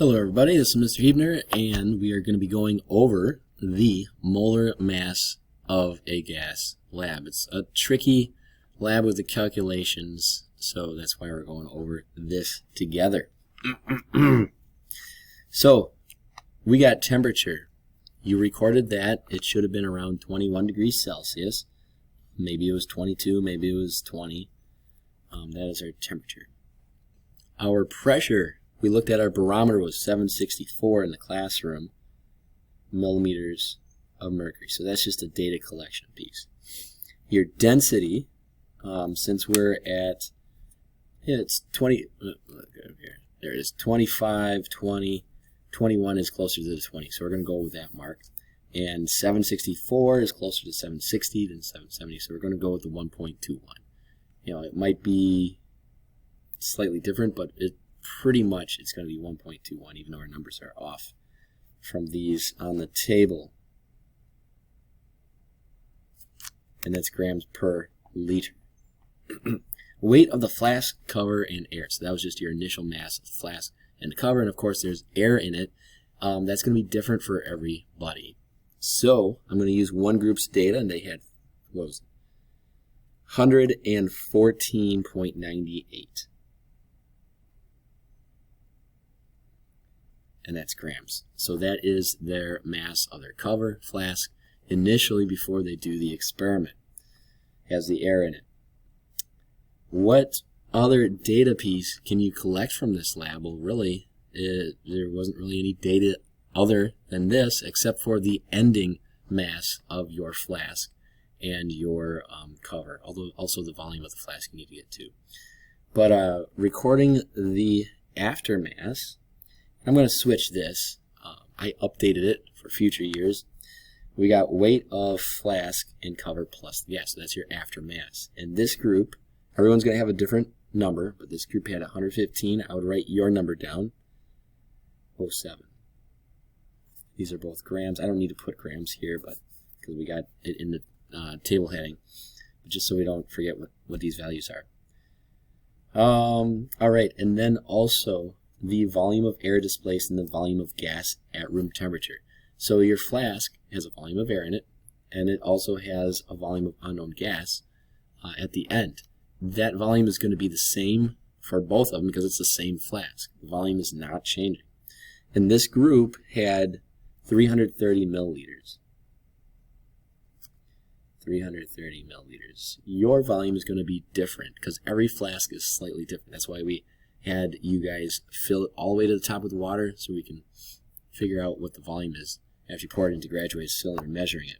Hello everybody, this is Mr. Huebner, and we are going to be going over the molar mass of a gas lab. It's a tricky lab with the calculations, so that's why we're going over this together. So, we got temperature. You recorded that. It should have been around 21 degrees Celsius. Maybe it was 22, maybe it was 20. That is our temperature. Our pressure, we looked at our barometer, was 764 in the classroom millimeters of mercury. So that's just a data collection piece. Your density, since we're at, it's 20, there it is, 25, 20, 21 is closer to the 20. So we're going to go with that mark. And 764 is closer to 760 than 770. So we're going to go with the 1.21. You know, it might be slightly different, but it pretty much it's going to be 1.21, even though our numbers are off from these on the table. And that's grams per liter. Weight of the flask, cover, and air. So that was just your initial mass of the flask and the cover. And of course, there's air in it. That's going to be different for everybody. So I'm going to use one group's data, and they had, what was it? 114.98. And that's grams. So that is their mass of their cover flask initially before they do the experiment. It has the air in it. What other data piece can you collect from this lab? Well, really, there wasn't really any data other than this except for the ending mass of your flask and your cover, although also the volume of the flask you need to get to. But recording the aftermass, I'm going to switch this. I updated it for future years. We got weight of flask and cover plus the gas, so that's your aftermass. And this group, everyone's going to have a different number, but this group had 115. I would write your number down, 07. These are both grams. I don't need to put grams here, but because we got it in the table heading, just so we don't forget what these values are. All right, and then also the volume of air displaced and the volume of gas at room temperature. So your flask has a volume of air in it, and it also has a volume of unknown gas at the end. That volume is going to be the same for both of them because it's the same flask. The volume is not changing. And this group had 330 milliliters. 330 milliliters. Your volume is going to be different because every flask is slightly different. That's why we had you guys fill it all the way to the top with water so we can figure out what the volume is after you pour it into graduated cylinder measuring it.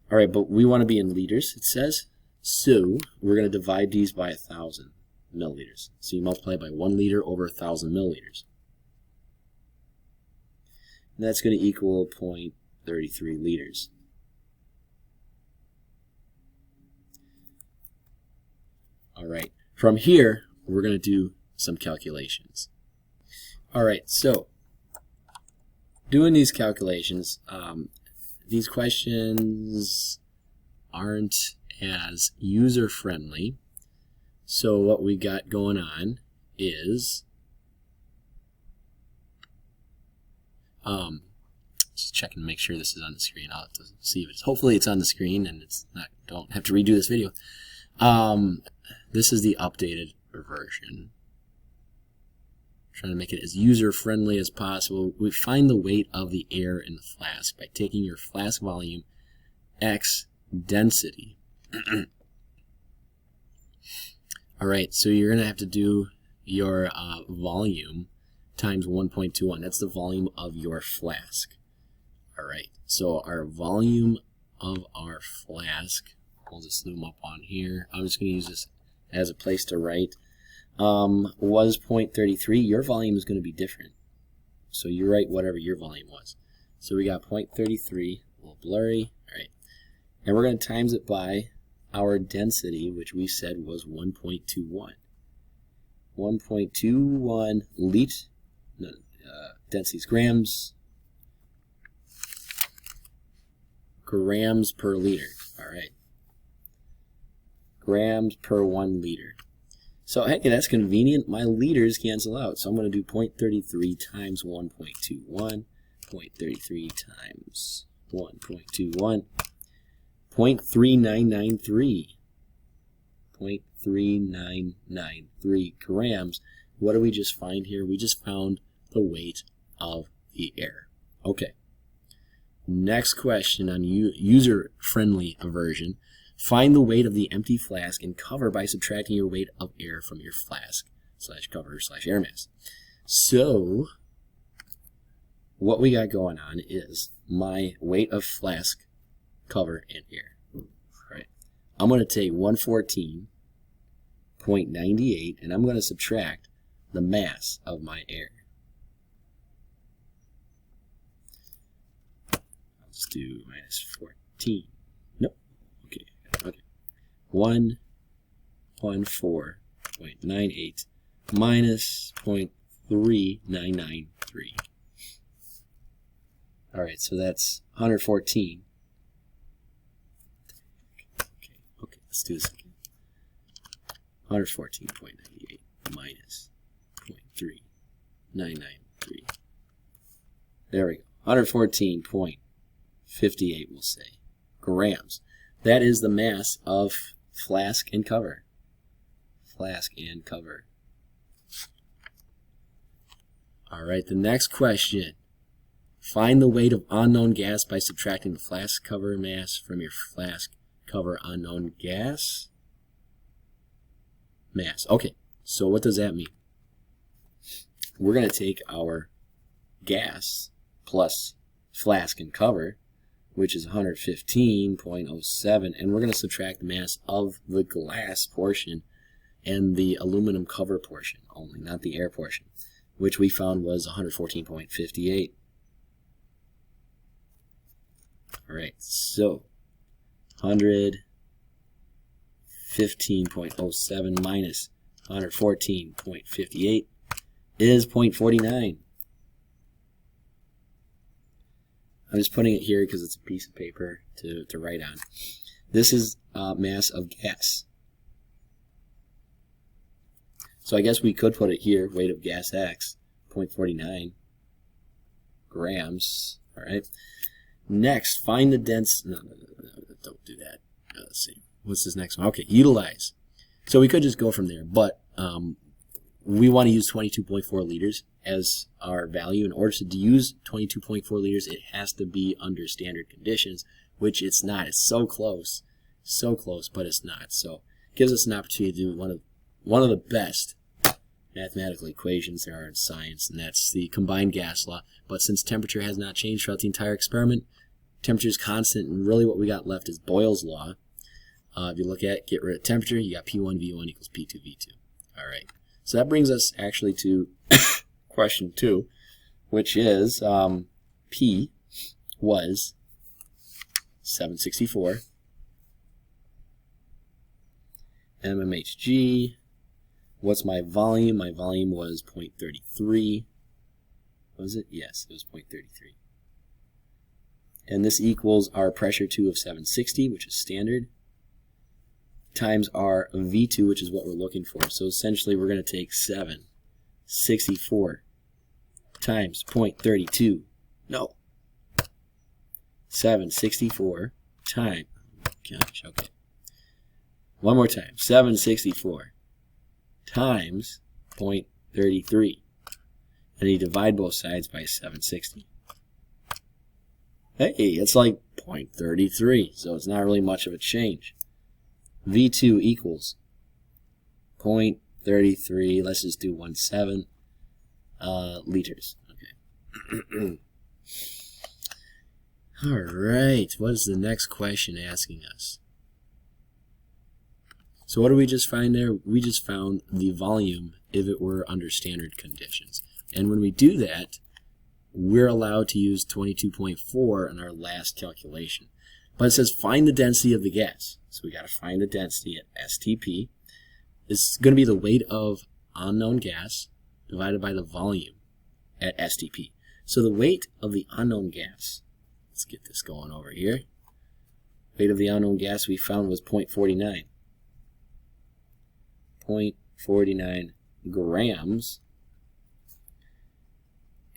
All right, but we want to be in liters, it says. So we're going to divide these by 1,000 milliliters. So you multiply by 1 liter over 1,000 milliliters. And that's going to equal 0.33 liters. All right, from here, we're going to do some calculations. All right, so doing these calculations, these questions aren't as user-friendly. So what we got going on is just checking to make sure this is on the screen. I'll have to see if it's, hopefully it's on the screen and it's not, don't have to redo this video. This is the updated version. Trying to make it as user-friendly as possible. We find the weight of the air in the flask by taking your flask volume x density. All right, so you're going to have to do your volume times 1.21. That's the volume of your flask. All right, so our volume of our flask, we'll just zoom up on here. I'm just going to use this as a place to write. Was 0.33. Your volume is going to be different. So you write whatever your volume was. So we got 0.33, a little blurry. All right. And we're going to times it by our density, which we said was 1.21. 1.21 density is grams. Grams per liter. All right. Grams per 1 liter. So, hey, that's convenient. My liters cancel out. So I'm going to do 0.33 times 1.21. 0.33 times 1.21. 0.3993. 0.3993 grams. What do we just find here? We just found the weight of the air. Okay. Next question on user-friendly version. Find the weight of the empty flask and cover by subtracting your weight of air from your flask / cover / air mass. So, what we got going on is my weight of flask, cover, and air. All right. I'm going to take 114.98 and I'm going to subtract the mass of my air. Let's do minus 14. Nope. Okay. 114.98 minus 0.3993. All right, so that's 114. Okay, let's do this again. 114.98 minus 0.3993. There we go. 114.58, we'll say, grams. That is the mass of flask and cover. Flask and cover. All right, the next question. Find the weight of unknown gas by subtracting the flask cover mass from your flask cover unknown gas mass. Okay, so what does that mean? We're going to take our gas plus flask and cover, which is 115.07, and we're going to subtract the mass of the glass portion and the aluminum cover portion only, not the air portion, which we found was 114.58. All right, so 115.07 minus 114.58 is 0.49. I'm just putting it here because it's a piece of paper to write on. This is mass of gas. So I guess we could put it here, weight of gas X, 0.49 grams. All right. Next, find the no, don't do that. Let's see. What's this next one? Okay, utilize. So we could just go from there, but we want to use 22.4 liters as our value. In order to use 22.4 liters, it has to be under standard conditions, which it's not. It's so close, but it's not. So it gives us an opportunity to do one of the best mathematical equations there are in science, and that's the combined gas law. But since temperature has not changed throughout the entire experiment, temperature is constant, and really what we got left is Boyle's law. If you look at get rid of temperature, you got P1 V1 equals P2 V2. All right. So that brings us actually to question 2, which is P was 764 mmHg. What's my volume? My volume was 0.33. Was it? Yes, it was 0.33. And this equals our pressure 2 of 760, which is standard, times our V2, which is what we're looking for. So essentially we're going to take 764 times 0.32. No. 764 times, gosh, okay. One more time. 764 times 0.33. And you divide both sides by 760. Hey, it's like 0.33, so it's not really much of a change. V2 equals 0.33, let's just do 17 liters. Okay. All right, what is the next question asking us? So what did we just find there? We just found the volume if it were under standard conditions. And when we do that, we're allowed to use 22.4 in our last calculation. But it says find the density of the gas. So we got to find the density at STP. It's going to be the weight of unknown gas divided by the volume at STP. So the weight of the unknown gas, let's get this going over here. Weight of the unknown gas we found was 0.49. 0.49 grams.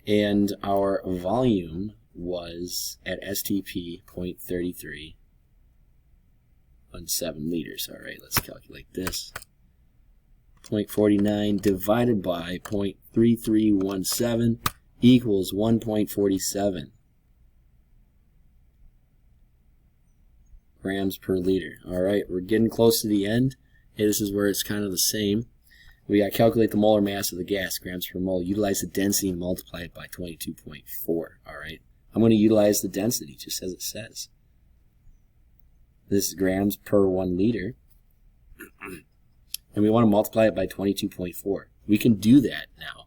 And our volume was at STP 0.3317 liters. All right, let's calculate this. 0.49 divided by 0.3317 equals 1.47 grams per liter. All right, we're getting close to the end. Hey, this is where it's kind of the same. We got to calculate the molar mass of the gas, grams per mole. Utilize the density and multiply it by 22.4. All right, I'm going to utilize the density just as it says. This is grams per 1 liter. And we want to multiply it by 22.4. We can do that now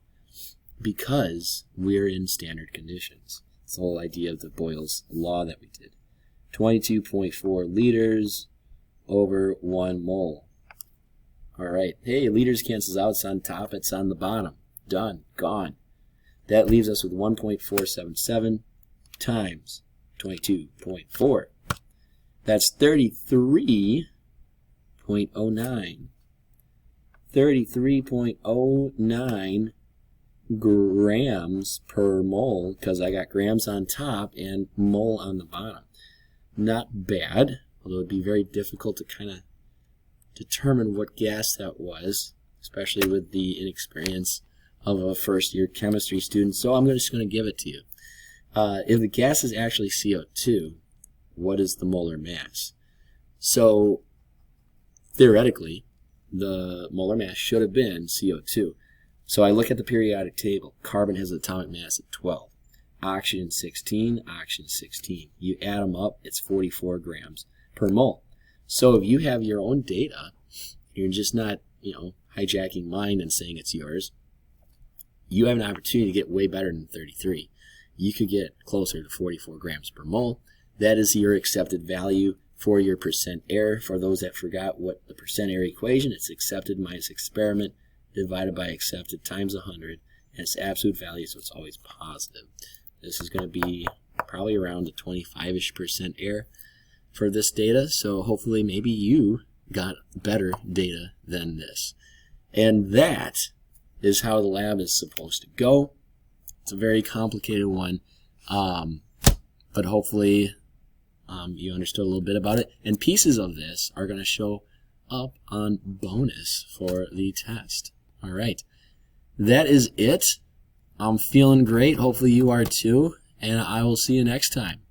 because we're in standard conditions. It's the whole idea of the Boyle's law that we did. 22.4 liters over 1 mole. All right. Hey, liters cancels out. It's on top. It's on the bottom. Done. Gone. That leaves us with 1.477 times 22.4. That's 33.09. 33.09 grams per mole, because I got grams on top and mole on the bottom. Not bad, although it would be very difficult to kind of determine what gas that was, especially with the inexperience of a first-year chemistry student. So I'm just going to give it to you. If the gas is actually CO2, what is the molar mass? So theoretically, the molar mass should have been CO2. So I look at the periodic table. Carbon has an atomic mass of 12. Oxygen 16, oxygen 16. You add them up, it's 44 grams per mole. So if you have your own data, you're just not, hijacking mine and saying it's yours. You have an opportunity to get way better than 33. You could get closer to 44 grams per mole. That is your accepted value for your percent error. For those that forgot what the percent error equation, it's accepted minus experiment divided by accepted times 100, and it's absolute value, so it's always positive. This is going to be probably around a 25-ish% error for this data, so hopefully maybe you got better data than this. And that is how the lab is supposed to go. It's a very complicated one, but hopefully you understood a little bit about it. And pieces of this are going to show up on bonus for the test. All right. That is it. I'm feeling great. Hopefully you are too. And I will see you next time.